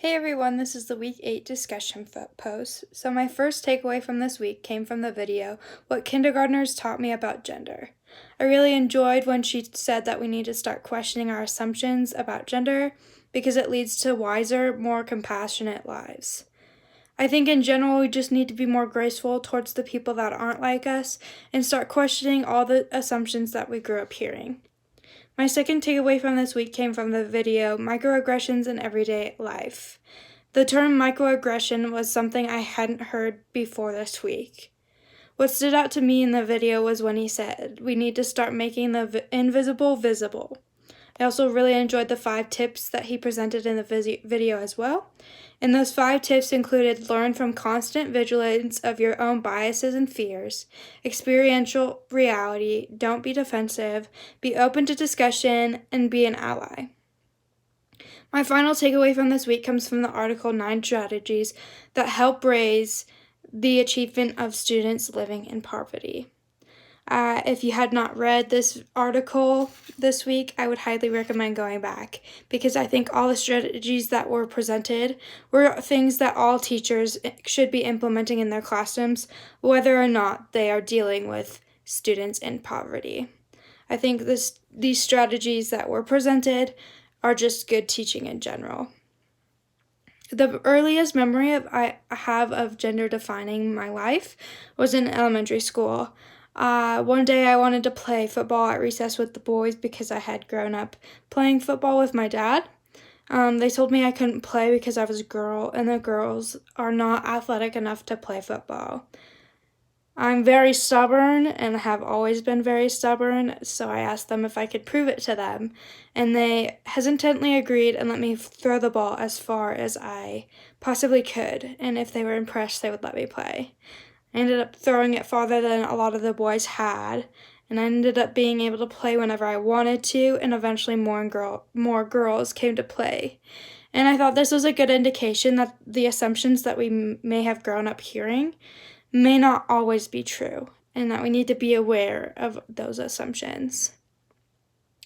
Hey everyone, this is the week 8 discussion post. So, my first takeaway from this week came from the video, What Kindergartners Taught Me About Gender. I really enjoyed when she said that we need to start questioning our assumptions about gender because it leads to wiser, more compassionate lives. I think in general, we just need to be more graceful towards the people that aren't like us and start questioning all the assumptions that we grew up hearing. My second takeaway from this week came from the video Microaggressions in Everyday Life. The term microaggression was something I hadn't heard before this week. What stood out to me in the video was when he said, we need to start making the invisible visible. I also really enjoyed the 5 tips that he presented in the video as well. And those 5 tips included learn from constant vigilance of your own biases and fears, experiential reality, don't be defensive, be open to discussion, and be an ally. My final takeaway from this week comes from the article 9 Strategies that help raise the achievement of students living in poverty. If you had not read this article this week, I would highly recommend going back because I think all the strategies that were presented were things that all teachers should be implementing in their classrooms, whether or not they are dealing with students in poverty. I think these strategies that were presented are just good teaching in general. The earliest memory I have of gender defining my life was in elementary school. One day I wanted to play football at recess with the boys because I had grown up playing football with my dad. They told me I couldn't play because I was a girl and the girls are not athletic enough to play football. I'm very stubborn and have always been very stubborn, so I asked them if I could prove it to them, and they hesitantly agreed and let me throw the ball as far as I possibly could, and if they were impressed, they would let me play. I ended up throwing it farther than a lot of the boys had, and I ended up being able to play whenever I wanted to, and eventually more girls came to play. And I thought this was a good indication that the assumptions that we may have grown up hearing may not always be true, and that we need to be aware of those assumptions.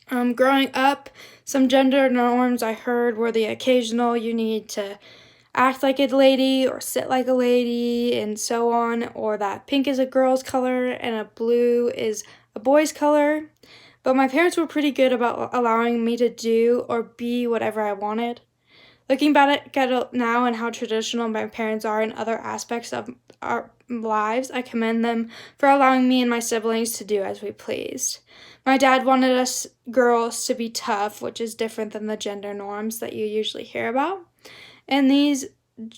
Growing up, some gender norms I heard were the occasional you need to act like a lady or sit like a lady and so on, or that pink is a girl's color and a blue is a boy's color. But my parents were pretty good about allowing me to do or be whatever I wanted. Looking back at it now and how traditional my parents are in other aspects of our lives, I commend them for allowing me and my siblings to do as we pleased. My dad wanted us girls to be tough, which is different than the gender norms that you usually hear about. And these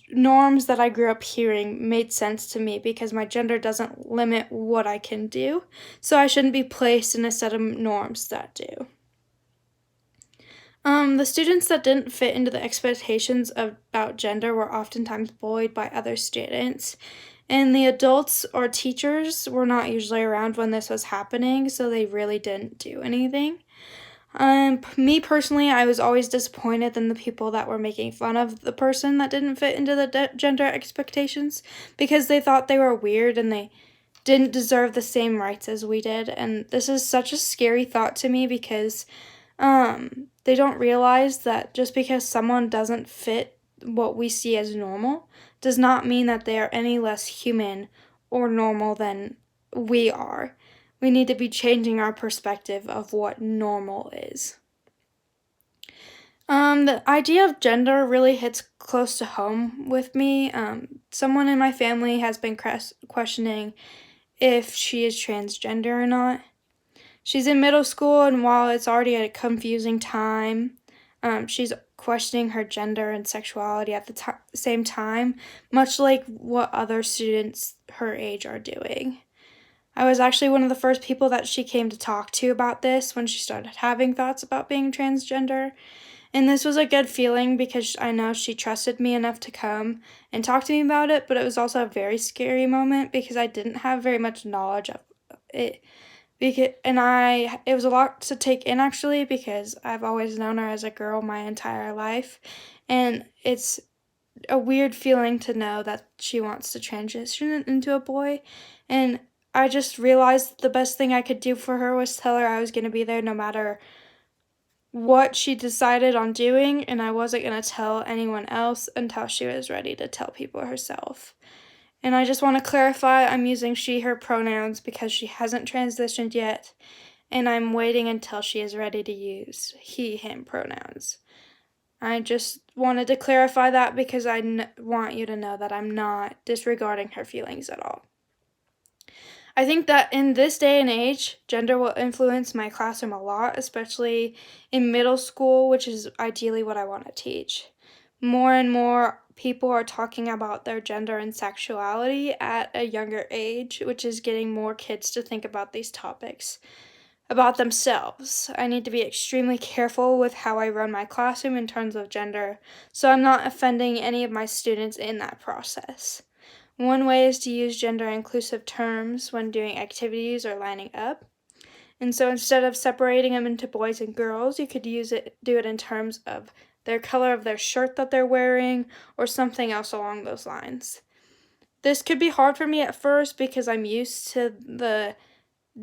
norms that I grew up hearing made sense to me because my gender doesn't limit what I can do, so I shouldn't be placed in a set of norms that do. The students that didn't fit into the expectations about gender were oftentimes bullied by other students, and the adults or teachers were not usually around when this was happening, so they really didn't do anything. Me personally, I was always disappointed in the people that were making fun of the person that didn't fit into the gender expectations because they thought they were weird and they didn't deserve the same rights as we did. And this is such a scary thought to me because they don't realize that just because someone doesn't fit what we see as normal does not mean that they are any less human or normal than we are. We need to be changing our perspective of what normal is. The idea of gender really hits close to home with me. Someone in my family has been questioning if she is transgender or not. She's in middle school, and while it's already a confusing time, she's questioning her gender and sexuality at the same time, much like what other students her age are doing. I was actually one of the first people that she came to talk to about this when she started having thoughts about being transgender. And this was a good feeling because I know she trusted me enough to come and talk to me about it, but it was also a very scary moment because I didn't have very much knowledge of it. It was a lot to take in actually because I've always known her as a girl my entire life, and it's a weird feeling to know that she wants to transition into a boy, and I just realized the best thing I could do for her was tell her I was going to be there no matter what she decided on doing, and I wasn't going to tell anyone else until she was ready to tell people herself. And I just want to clarify, I'm using she, her pronouns because she hasn't transitioned yet, and I'm waiting until she is ready to use he, him pronouns. I just wanted to clarify that because I want you to know that I'm not disregarding her feelings at all. I think that in this day and age, gender will influence my classroom a lot, especially in middle school, which is ideally what I want to teach. More and more people are talking about their gender and sexuality at a younger age, which is getting more kids to think about these topics about themselves. I need to be extremely careful with how I run my classroom in terms of gender, so I'm not offending any of my students in that process. One way is to use gender inclusive terms when doing activities or lining up. And so instead of separating them into boys and girls, you could do it in terms of their color of their shirt that they're wearing or something else along those lines. This could be hard for me at first because I'm used to the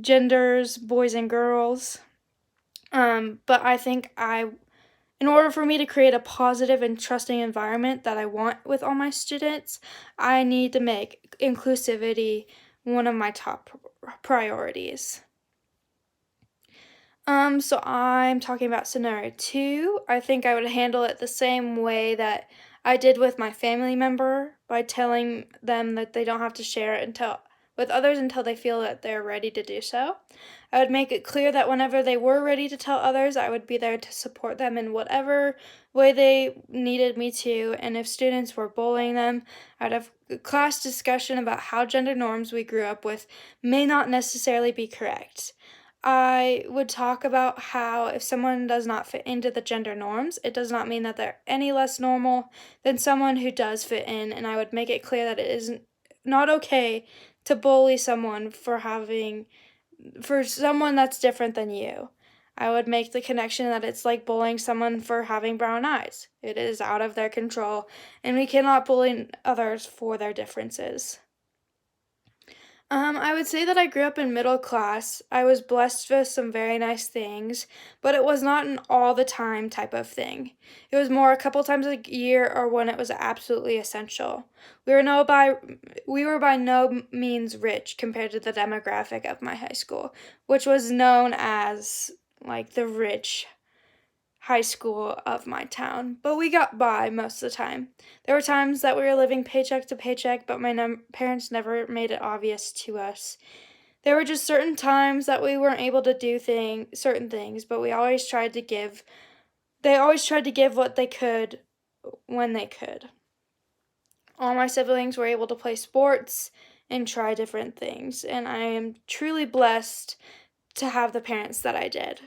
genders, boys and girls. But I think in order for me to create a positive and trusting environment that I want with all my students, I need to make inclusivity one of my top priorities. So I'm talking about scenario 2. I think I would handle it the same way that I did with my family member by telling them that they don't have to share it with others until they feel that they're ready to do so. I would make it clear that whenever they were ready to tell others, I would be there to support them in whatever way they needed me to, and if students were bullying them, I'd have a class discussion about how gender norms we grew up with may not necessarily be correct. I would talk about how if someone does not fit into the gender norms, it does not mean that they're any less normal than someone who does fit in, and I would make it clear that it is not okay to bully someone for someone that's different than you. I would make the connection that it's like bullying someone for having brown eyes. It is out of their control, and we cannot bully others for their differences. I would say that I grew up in middle class. I was blessed with some very nice things, but it was not an all the time type of thing. It was more a couple times a year or when it was absolutely essential. We were by no means rich compared to the demographic of my high school, which was known as like the rich high school of my town, but we got by most of the time. There were times that we were living paycheck to paycheck, but my parents never made it obvious to us. There were just certain times that we weren't able to do certain things, but we always tried to give. They always tried to give what they could when they could. All my siblings were able to play sports and try different things, and I am truly blessed to have the parents that I did.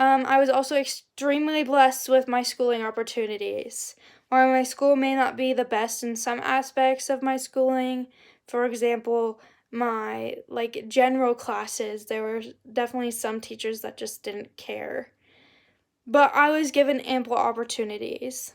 I was also extremely blessed with my schooling opportunities. While my school may not be the best in some aspects of my schooling, for example, my general classes, there were definitely some teachers that just didn't care. But I was given ample opportunities.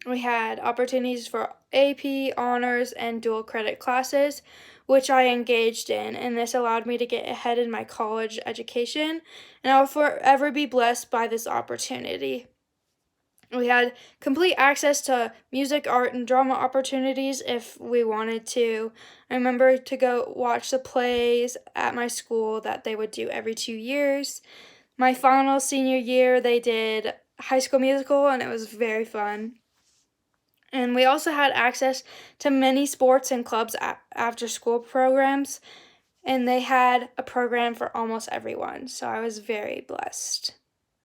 We had opportunities for AP, honors, and dual credit classes, which I engaged in, and this allowed me to get ahead in my college education, and I will forever be blessed by this opportunity. We had complete access to music, art, and drama opportunities if we wanted to. I remember to go watch the plays at my school that they would do every 2 years. My final senior year, they did High School Musical, and it was very fun. And we also had access to many sports and clubs after school programs, and they had a program for almost everyone, so I was very blessed.